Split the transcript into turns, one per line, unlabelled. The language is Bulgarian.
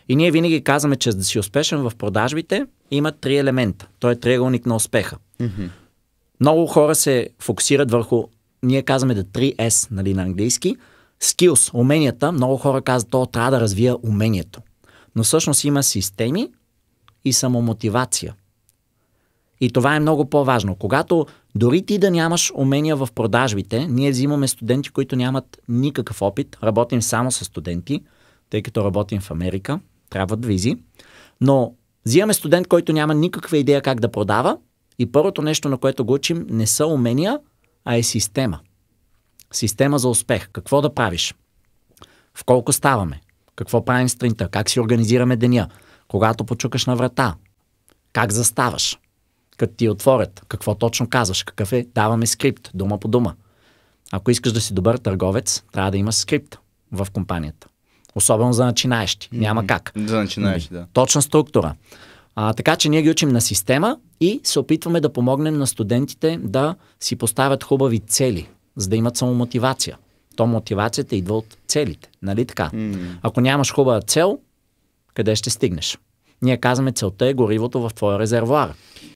И ние винаги казваме, че за да си успешен в продажбите, има 3 елемента. Той е триъгълник на успеха. Много хора се фокусират върху, ние казваме да 3S, нали, на английски. Skills, уменията. Много хора казват, то трябва да развия умението. Но всъщност има системи и самомотивация. И това е много по-важно. Когато дори ти да нямаш умения в продажбите, ние взимаме студенти, които нямат никакъв опит. Работим само с студенти, тъй като работим в Америка. Трябват визи. Но взимаме студент, който няма никаква идея как да продава и първото нещо, на което го учим, не са умения, а е система. Система за успех. Какво да правиш? В колко ставаме? Какво правим сутринта? Как си организираме деня? Когато почукаш на врата? Как заставаш? Като ти отворят? Какво точно казваш? Какъв е? Даваме скрипт, дума по дума. Ако искаш да си добър търговец, трябва да имаш скрипт в компанията. Особено за начинаещи. Няма как.
За начинаещи, да.
Точна структура. Така че ние ги учим на система и се опитваме да помогнем на студентите да си поставят хубави цели, за да имат самомотивация. То мотивацията идва от целите. Нали така? Ако нямаш хубава цел, къде ще стигнеш? Ние казваме, целта е горивото в твоя резервоар.